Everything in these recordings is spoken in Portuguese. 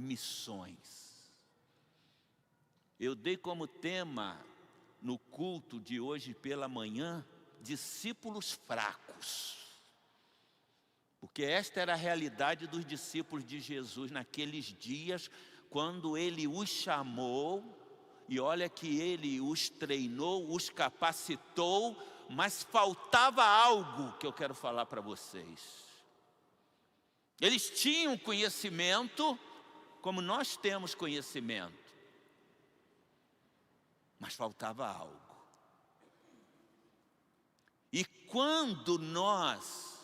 missões. Eu dei como tema no culto de hoje pela manhã, discípulos fracos. Porque esta era a realidade dos discípulos de Jesus naqueles dias, quando Ele os chamou, e olha que Ele os treinou, os capacitou, mas faltava algo que eu quero falar para vocês. Eles tinham conhecimento, como nós temos conhecimento, mas faltava algo. E quando nós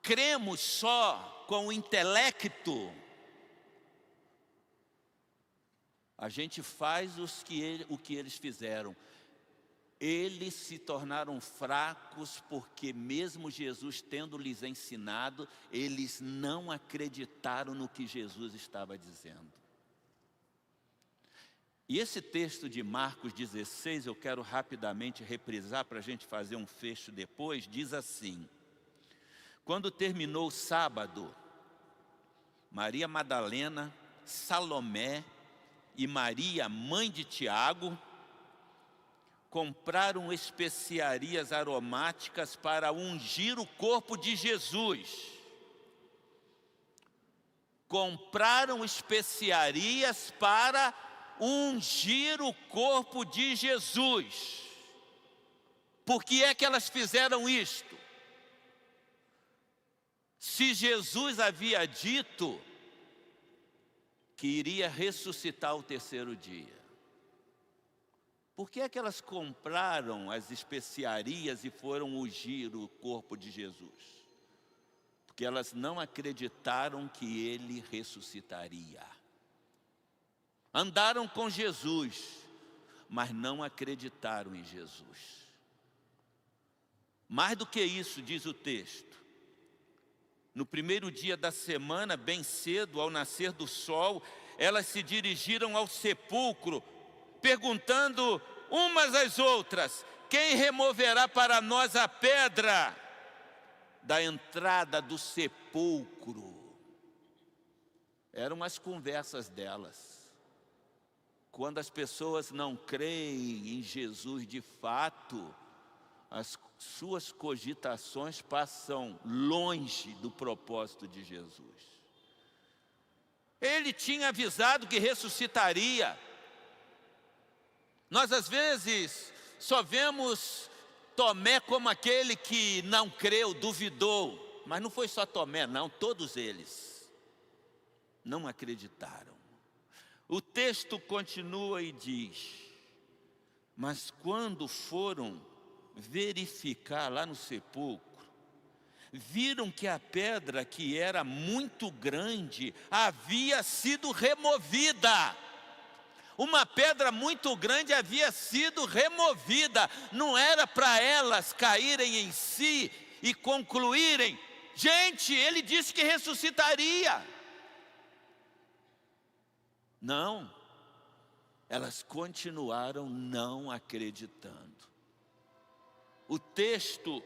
cremos só com o intelecto, a gente faz o que eles fizeram. Eles se tornaram fracos porque mesmo Jesus tendo lhes ensinado, eles não acreditaram no que Jesus estava dizendo. E esse texto de Marcos 16, eu quero rapidamente reprisar para a gente fazer um fecho depois, diz assim: quando terminou o sábado, Maria Madalena, Salomé e Maria, mãe de Tiago, compraram especiarias aromáticas para ungir o corpo de Jesus. Compraram especiarias para ungir o corpo de Jesus. Por que é que elas fizeram isto? Se Jesus havia dito que iria ressuscitar ao terceiro dia, por que é que elas compraram as especiarias e foram ungir o corpo de Jesus? Porque elas não acreditaram que Ele ressuscitaria. Andaram com Jesus, mas não acreditaram em Jesus. Mais do que isso, diz o texto, no primeiro dia da semana, bem cedo, ao nascer do sol, elas se dirigiram ao sepulcro, perguntando umas às outras: quem removerá para nós a pedra da entrada do sepulcro? Eram as conversas delas. Quando as pessoas não creem em Jesus de fato, as suas cogitações passam longe do propósito de Jesus. Ele tinha avisado que ressuscitaria. Nós às vezes só vemos Tomé como aquele que não creu, duvidou. Mas não foi só Tomé, não, todos eles não acreditaram. O texto continua e diz: mas quando foram verificar lá no sepulcro, viram que a pedra, que era muito grande, havia sido removida. Uma pedra muito grande havia sido removida. Não era para elas caírem em si e concluírem: gente, ele disse que ressuscitaria. Não, elas continuaram não acreditando. O texto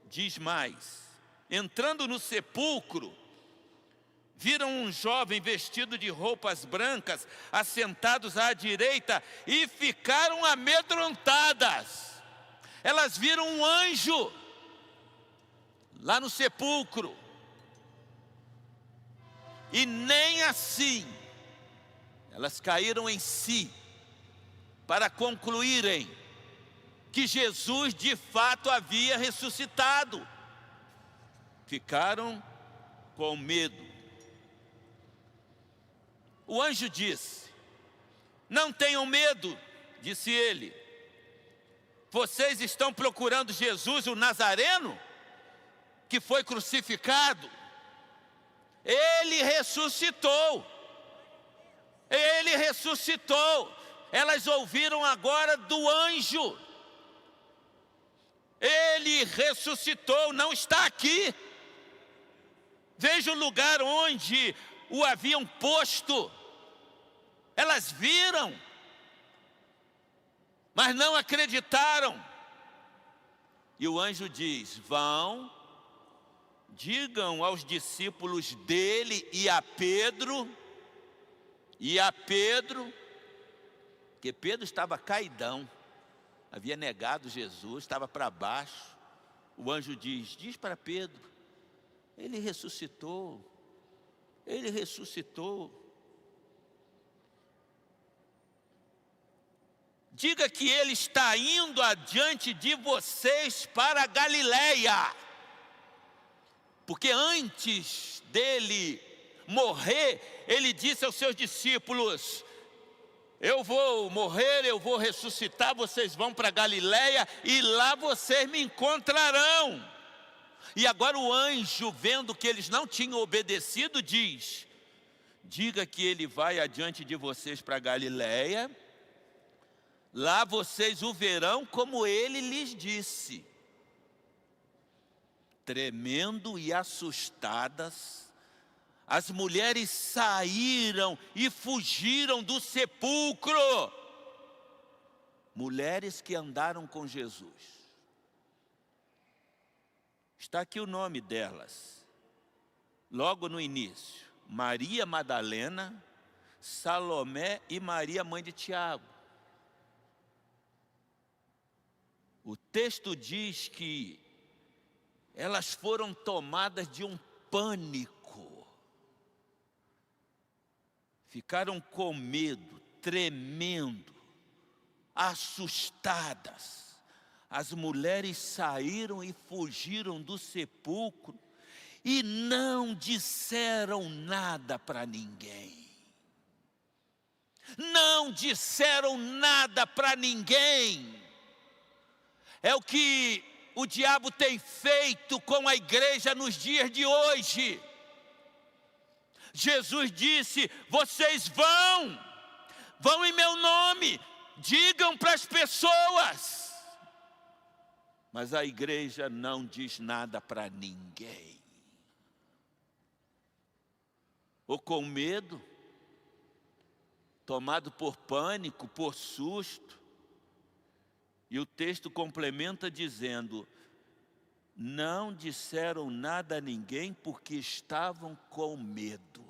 diz mais: entrando no sepulcro, viram um jovem vestido de roupas brancas, assentados à direita, e ficaram amedrontadas. Elas viram um anjo lá no sepulcro, e nem assim elas caíram em si para concluírem que Jesus de fato havia ressuscitado. Ficaram com medo. O anjo disse: não tenham medo, disse ele. Vocês estão procurando Jesus, o Nazareno, que foi crucificado. Ele ressuscitou. Ele ressuscitou. Elas ouviram agora do anjo: ele ressuscitou, não está aqui. Veja o lugar onde o haviam posto. Elas viram, mas não acreditaram. E o anjo diz: vão, digam aos discípulos dele e a Pedro E a Pedro, porque Pedro estava caidão, havia negado Jesus, estava para baixo. O anjo diz para Pedro, ele ressuscitou, ele ressuscitou. Diga que ele está indo adiante de vocês para a Galileia. Porque antes dele morrer, ele disse aos seus discípulos, eu vou morrer, eu vou ressuscitar, vocês vão para a Galileia e lá vocês me encontrarão. E agora o anjo, vendo que eles não tinham obedecido, diz, diga que ele vai adiante de vocês para a Galileia, lá vocês o verão como ele lhes disse. Tremendo e assustadas, as mulheres saíram e fugiram do sepulcro. Mulheres que andaram com Jesus. Está aqui o nome delas. Logo no início, Maria Madalena, Salomé e Maria, mãe de Tiago. O texto diz que elas foram tomadas de um pânico. Ficaram com medo, tremendo, assustadas. As mulheres saíram e fugiram do sepulcro e não disseram nada para ninguém. Não disseram nada para ninguém. É o que o diabo tem feito com a igreja nos dias de hoje. Jesus disse, vocês vão em meu nome, digam para as pessoas. Mas a igreja não diz nada para ninguém. Ou com medo, tomado por pânico, por susto. E o texto complementa dizendo, não disseram nada a ninguém porque estavam com medo.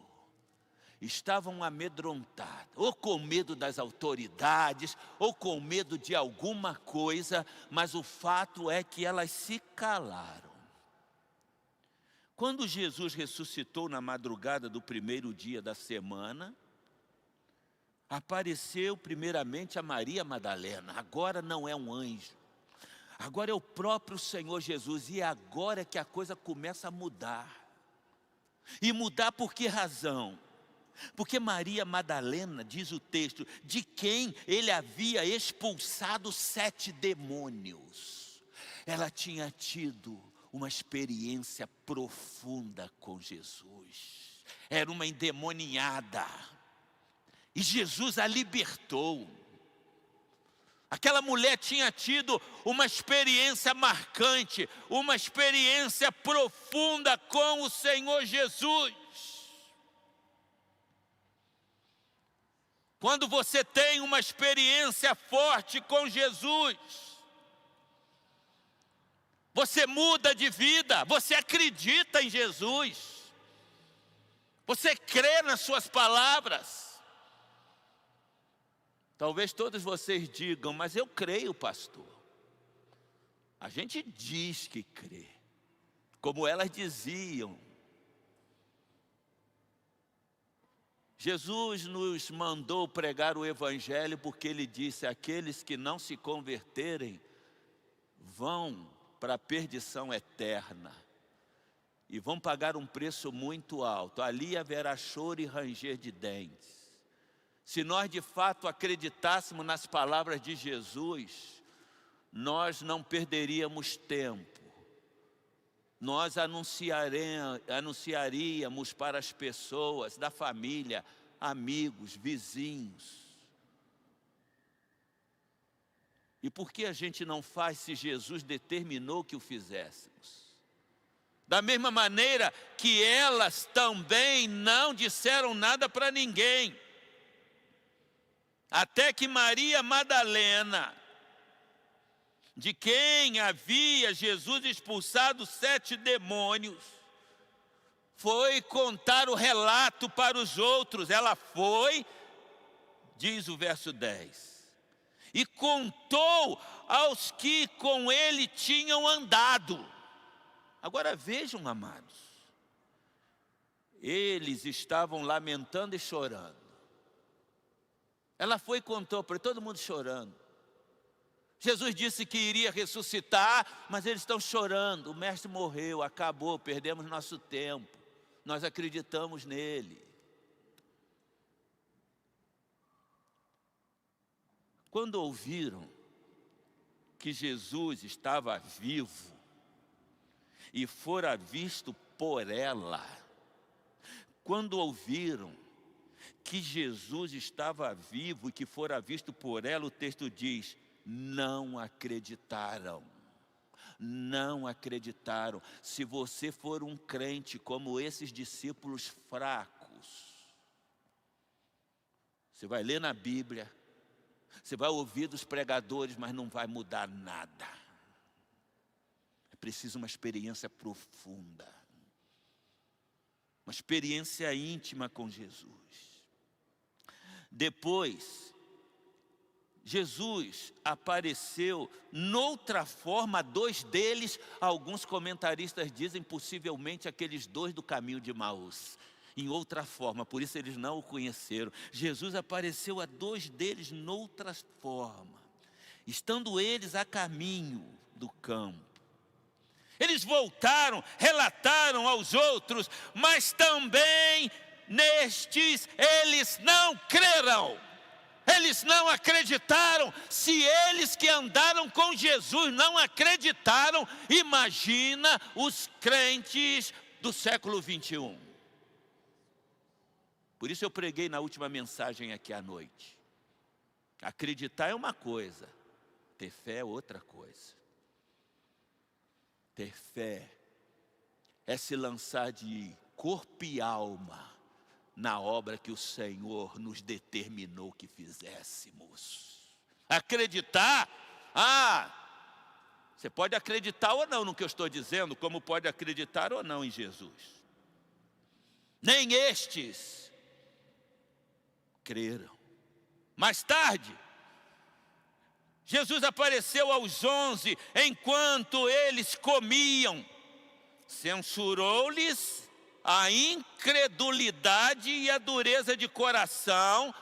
Estavam amedrontadas, ou com medo das autoridades, ou com medo de alguma coisa, mas o fato é que elas se calaram. Quando Jesus ressuscitou na madrugada do primeiro dia da semana, apareceu primeiramente a Maria Madalena. Agora não é um anjo, agora é o próprio Senhor Jesus, e é agora que a coisa começa a mudar. E mudar por que razão? Porque Maria Madalena, diz o texto, de quem ele havia expulsado 7 demônios. Ela tinha tido uma experiência profunda com Jesus. Era uma endemoniada. E Jesus a libertou. Aquela mulher tinha tido uma experiência marcante, uma experiência profunda com o Senhor Jesus. Quando você tem uma experiência forte com Jesus, você muda de vida, você acredita em Jesus, você crê nas suas palavras. Talvez todos vocês digam, mas eu creio, pastor. A gente diz que crê, como elas diziam. Jesus nos mandou pregar o Evangelho porque Ele disse, aqueles que não se converterem vão para a perdição eterna. E vão pagar um preço muito alto. Ali haverá choro e ranger de dentes. Se nós de fato acreditássemos nas palavras de Jesus, nós não perderíamos tempo. Nós anunciaríamos para as pessoas da família, amigos, vizinhos. E por que a gente não faz se Jesus determinou que o fizéssemos? Da mesma maneira que elas também não disseram nada para ninguém. Até que Maria Madalena, de quem havia Jesus expulsado 7 demônios, foi contar o relato para os outros. Ela foi, diz o verso 10, e contou aos que com ele tinham andado. Agora vejam, amados, eles estavam lamentando e chorando. Ela foi e contou para todo mundo chorando. Jesus disse que iria ressuscitar, mas eles estão chorando. O mestre morreu, acabou, perdemos nosso tempo. Nós acreditamos nele. Quando ouviram que Jesus estava vivo e fora visto por ela, quando ouviram que Jesus estava vivo e que fora visto por ela, o texto diz: não acreditaram. Não acreditaram. Se você for um crente como esses discípulos fracos, você vai ler na Bíblia, você vai ouvir dos pregadores, mas não vai mudar nada. É preciso uma experiência profunda, uma experiência íntima com Jesus. Depois, Jesus apareceu noutra forma a dois deles. Alguns comentaristas dizem possivelmente aqueles dois do caminho de Emaús, em outra forma, por isso eles não o conheceram. Jesus apareceu a dois deles noutra forma, estando eles a caminho do campo. Eles voltaram, relataram aos outros, mas também nestes eles não creram. Eles não acreditaram. Se eles que andaram com Jesus não acreditaram, imagina os crentes do século 21. Por isso eu preguei na última mensagem aqui à noite. Acreditar é uma coisa, ter fé é outra coisa. Ter fé é se lançar de corpo e alma na obra que o Senhor nos determinou que fizéssemos. Acreditar, você pode acreditar ou não no que eu estou dizendo, como pode acreditar ou não em Jesus. Nem estes creram. Mais tarde, Jesus apareceu aos 11, enquanto eles comiam, censurou-lhes a incredulidade e a dureza de coração,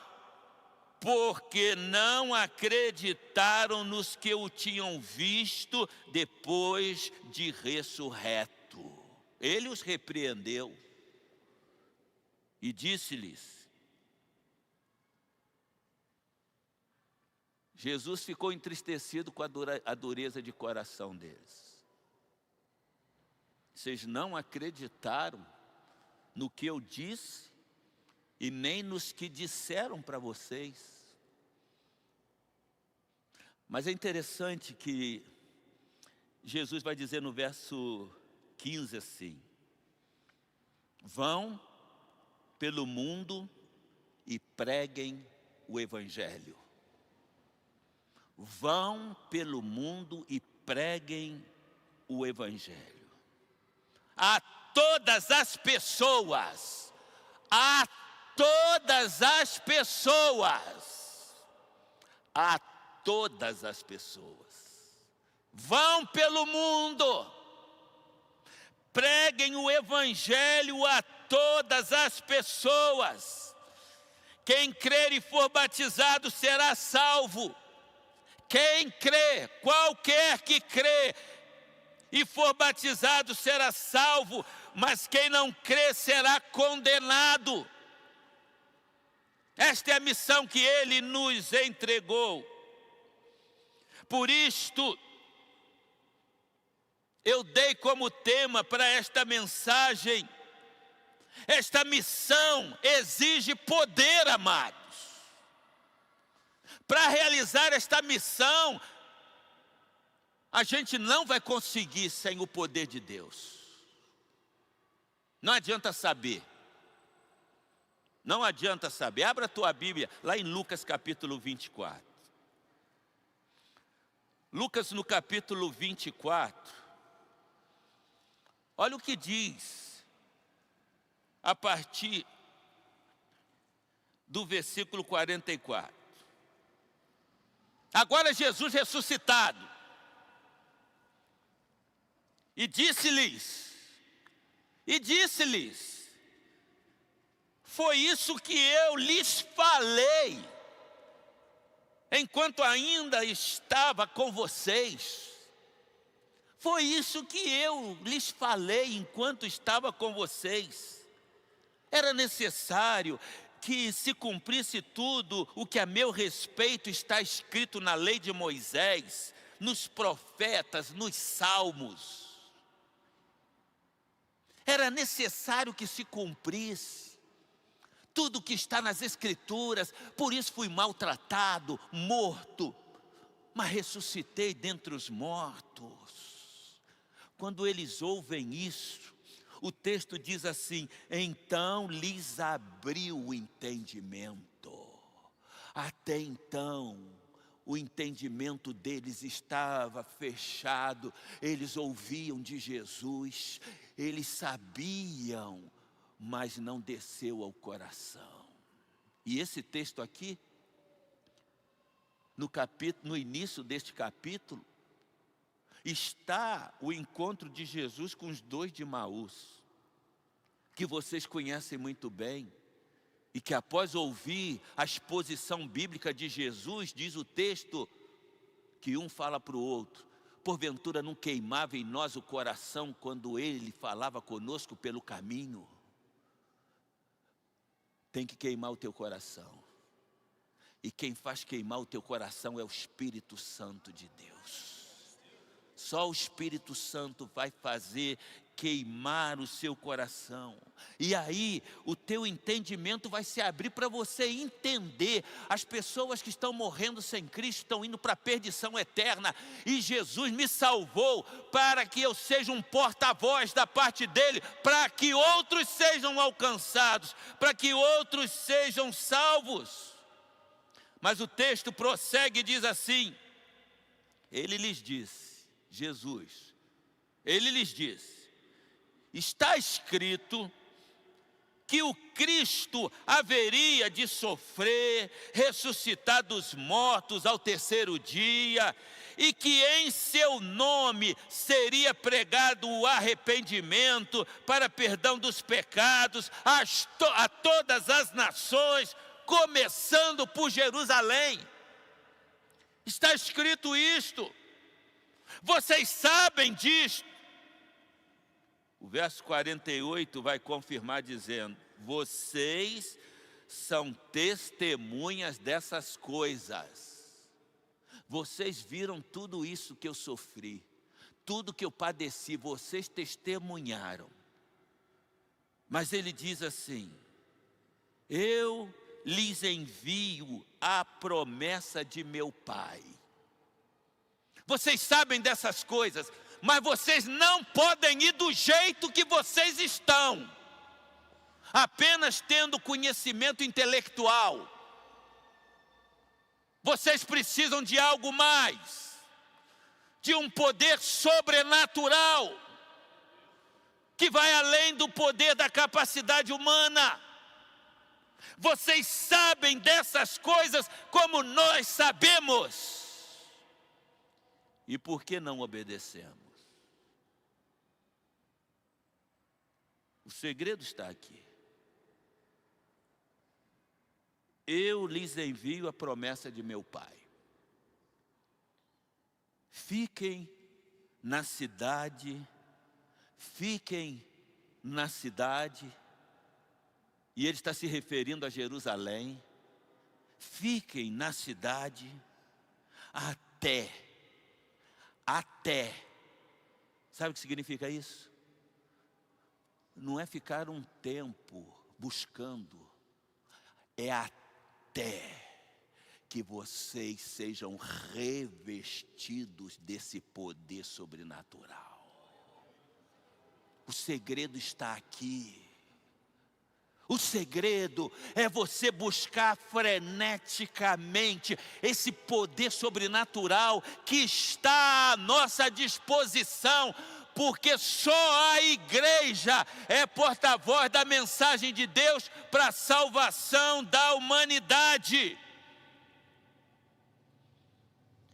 porque não acreditaram nos que o tinham visto depois de ressurreto. Ele os repreendeu e disse-lhes: Jesus ficou entristecido com a dureza de coração deles. Vocês não acreditaram no que eu disse e nem nos que disseram para vocês. Mas é interessante que Jesus vai dizer no verso 15 assim: vão pelo mundo e preguem o Evangelho. Vão pelo mundo e preguem o Evangelho a todas as pessoas, a todas as pessoas, a todas as pessoas. Vão pelo mundo, preguem o Evangelho a todas as pessoas. Quem crer e for batizado será salvo. Quem crê, qualquer que crê e for batizado será salvo, mas quem não crê será condenado. Esta é a missão que Ele nos entregou. Por isto, eu dei como tema para esta mensagem: esta missão exige poder, amados. Para realizar esta missão, a gente não vai conseguir sem o poder de Deus. Não adianta saber. Não adianta saber. Abra a tua Bíblia lá em Lucas capítulo 24. Lucas no capítulo 24. Olha o que diz a partir do versículo 44. Agora Jesus ressuscitado, e disse-lhes, foi isso que eu lhes falei, enquanto ainda estava com vocês. Foi isso que eu lhes falei enquanto estava com vocês. Era necessário que se cumprisse tudo o que a meu respeito está escrito na lei de Moisés, nos profetas, nos salmos. Era necessário que se cumprisse tudo o que está nas Escrituras. Por isso fui maltratado, morto, mas ressuscitei dentre os mortos. Quando eles ouvem isso, o texto diz assim: então lhes abriu o entendimento. Até então, o entendimento deles estava fechado. Eles ouviam de Jesus, eles sabiam, mas não desceu ao coração. E esse texto aqui, no início deste capítulo, está o encontro de Jesus com os 2 de Emaús, que vocês conhecem muito bem, e que após ouvir a exposição bíblica de Jesus, diz o texto, que um fala para o outro: porventura não queimava em nós o coração quando ele falava conosco pelo caminho? Tem que queimar o teu coração. E quem faz queimar o teu coração é o Espírito Santo de Deus. Só o Espírito Santo vai fazer queimar o seu coração. E aí o teu entendimento vai se abrir para você entender. As pessoas que estão morrendo sem Cristo estão indo para a perdição eterna. E Jesus me salvou para que eu seja um porta-voz da parte dele, para que outros sejam alcançados, para que outros sejam salvos. Mas o texto prossegue e diz assim: ele lhes disse, Jesus, ele lhes disse: está escrito que o Cristo haveria de sofrer, ressuscitar dos mortos ao terceiro dia, e que em seu nome seria pregado o arrependimento para perdão dos pecados a todas as nações, começando por Jerusalém. Está escrito isto. Vocês sabem disto. O verso 48 vai confirmar dizendo: vocês são testemunhas dessas coisas. Vocês viram tudo isso que eu sofri, tudo que eu padeci, vocês testemunharam. Mas ele diz assim: eu lhes envio a promessa de meu Pai. Vocês sabem dessas coisas, mas vocês não podem ir do jeito que vocês estão, apenas tendo conhecimento intelectual. Vocês precisam de algo mais, de um poder sobrenatural, que vai além do poder da capacidade humana. Vocês sabem dessas coisas como nós sabemos. E por que não obedecemos? O segredo está aqui. Eu lhes envio a promessa de meu Pai. Fiquem na cidade, e ele está se referindo a Jerusalém. Fiquem na cidade até. Sabe o que significa isso? Não é ficar um tempo buscando, é até que vocês sejam revestidos desse poder sobrenatural. O segredo está aqui. O segredo é você buscar freneticamente esse poder sobrenatural que está à nossa disposição porque só a igreja é porta-voz da mensagem de Deus para a salvação da humanidade.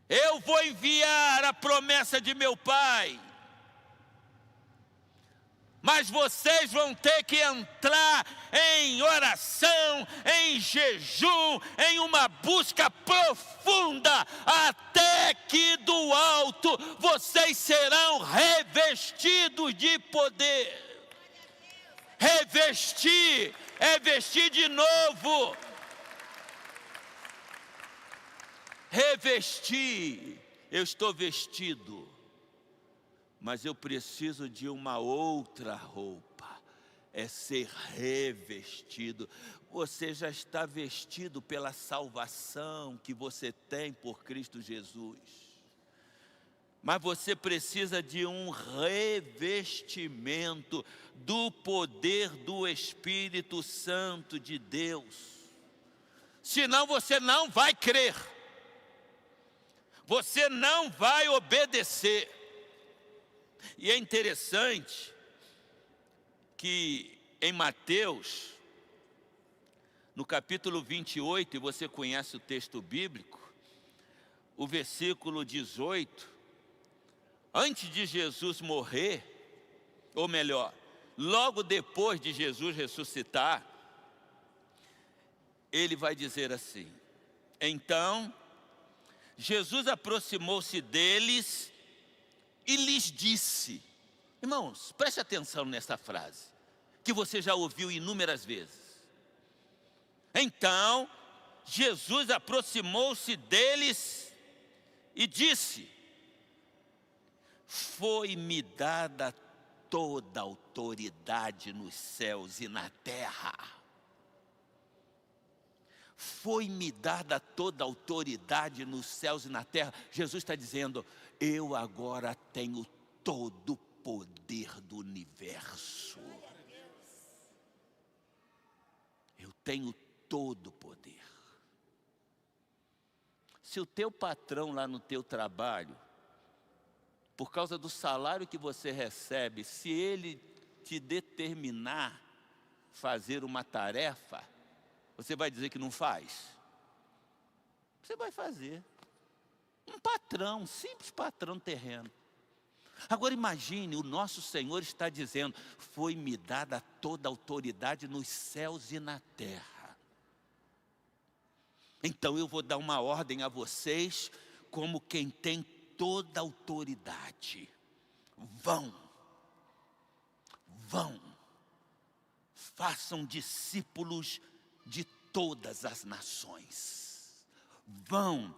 Eu vou enviar a promessa de meu Pai, mas vocês vão ter que entrar em oração, em jejum, em uma busca profunda, até que do alto vocês serão revestidos de poder. Revestir é vestir de novo. Revestir, eu estou vestido, mas eu preciso de uma outra roupa, é ser revestido. Você já está vestido pela salvação que você tem por Cristo Jesus, mas você precisa de um revestimento do poder do Espírito Santo de Deus, senão você não vai crer, você não vai obedecer. E é interessante que em Mateus, no capítulo 28, e você conhece o texto bíblico, o versículo 18, antes de Jesus morrer, ou melhor, logo depois de Jesus ressuscitar, ele vai dizer assim: então, Jesus aproximou-se deles e lhes disse. Irmãos, preste atenção nessa frase, que você já ouviu inúmeras vezes. Então, Jesus aproximou-se deles e disse: foi-me dada toda a autoridade nos céus e na terra. Foi-me dada toda a autoridade nos céus e na terra. Jesus está dizendo: eu agora tenho todo o poder do universo. Eu tenho todo o poder. Se o teu patrão lá no teu trabalho, por causa do salário que você recebe, se ele te determinar fazer uma tarefa, você vai dizer que não faz? Você vai fazer. Um patrão, um simples patrão terreno. Agora imagine, o nosso Senhor está dizendo: foi-me dada toda a autoridade nos céus e na terra. Então eu vou dar uma ordem a vocês, como quem tem toda a autoridade. Vão, façam discípulos de todas as nações. Vão,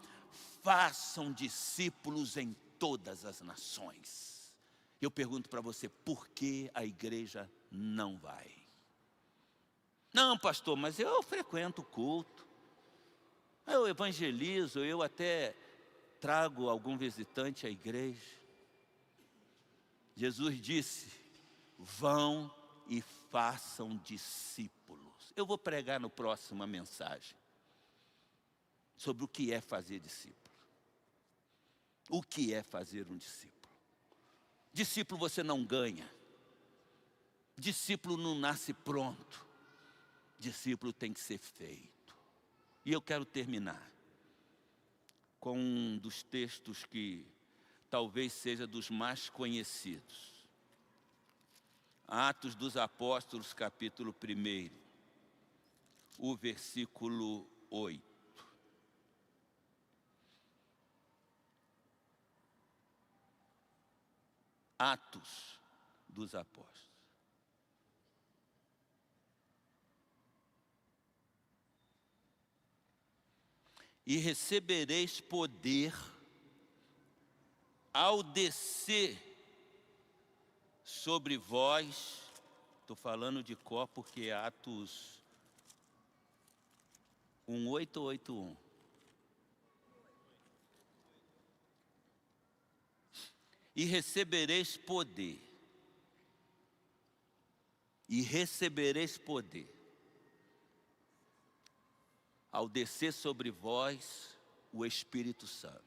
façam discípulos em todas as nações. Eu pergunto para você, por que a igreja não vai? Não, pastor, mas eu frequento o culto, eu evangelizo, eu até trago algum visitante à igreja. Jesus disse: vão e façam discípulos. Eu vou pregar no próxima mensagem sobre o que é fazer discípulo. O que é fazer um discípulo? Discípulo você não ganha. Discípulo não nasce pronto. Discípulo tem que ser feito. E eu quero terminar com um dos textos que talvez seja dos mais conhecidos. Atos dos Apóstolos, capítulo 1, o versículo 8. Atos dos Apóstolos. E recebereis poder ao descer sobre vós, estou falando de cor porque é Atos 1:881. E recebereis poder. E recebereis poder ao descer sobre vós o Espírito Santo.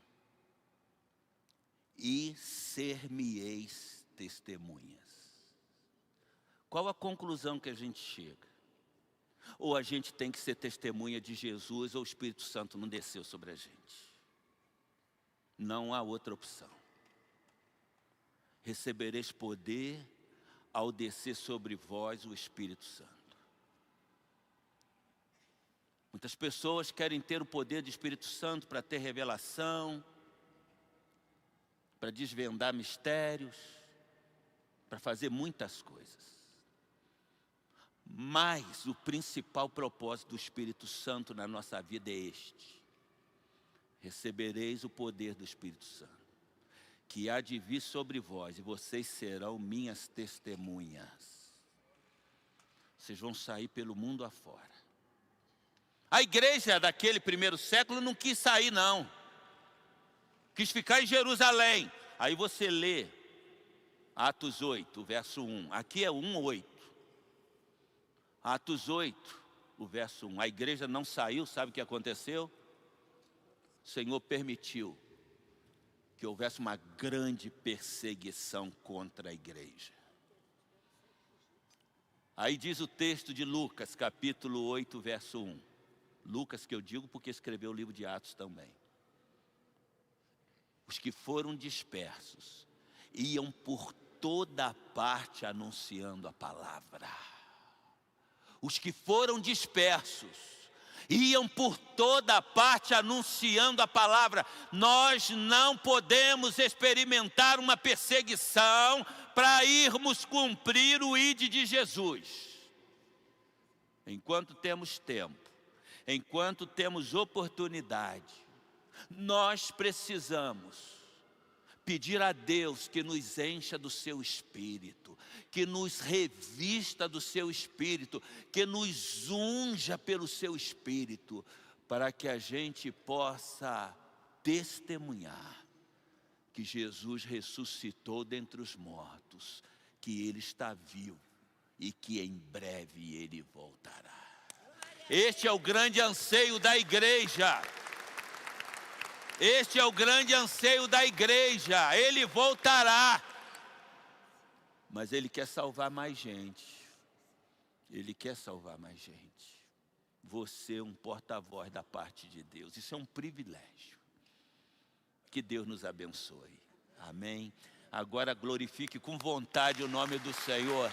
E ser-me-eis testemunhas. Qual a conclusão que a gente chega? Ou a gente tem que ser testemunha de Jesus, ou o Espírito Santo não desceu sobre a gente. Não há outra opção. Recebereis poder ao descer sobre vós o Espírito Santo. Muitas pessoas querem ter o poder do Espírito Santo para ter revelação, para desvendar mistérios, para fazer muitas coisas. Mas o principal propósito do Espírito Santo na nossa vida é este: recebereis o poder do Espírito Santo, que há de vir sobre vós, e vocês serão minhas testemunhas. Vocês vão sair pelo mundo afora. A igreja daquele primeiro século não quis sair, não. Quis ficar em Jerusalém. Aí você lê Atos 8, verso 1. Aqui é 1:8. Atos 8, o verso 1. A igreja não saiu, sabe o que aconteceu? O Senhor permitiu que houvesse uma grande perseguição contra a igreja. Aí diz o texto de Lucas, capítulo 8, verso 1. Lucas, que eu digo porque escreveu o livro de Atos também. Os que foram dispersos iam por toda parte anunciando a palavra. Os que foram dispersos iam por toda parte anunciando a palavra. Nós não podemos experimentar uma perseguição para irmos cumprir o ID de Jesus. Enquanto temos tempo, enquanto temos oportunidade, nós precisamos pedir a Deus que nos encha do seu Espírito, que nos revista do seu Espírito, que nos unja pelo seu Espírito, para que a gente possa testemunhar que Jesus ressuscitou dentre os mortos, que Ele está vivo e que em breve Ele voltará. Este é o grande anseio da igreja. Este é o grande anseio da igreja. Ele voltará. Mas Ele quer salvar mais gente. Ele quer salvar mais gente. Você é um porta-voz da parte de Deus. Isso é um privilégio. Que Deus nos abençoe. Amém. Agora glorifique com vontade o nome do Senhor.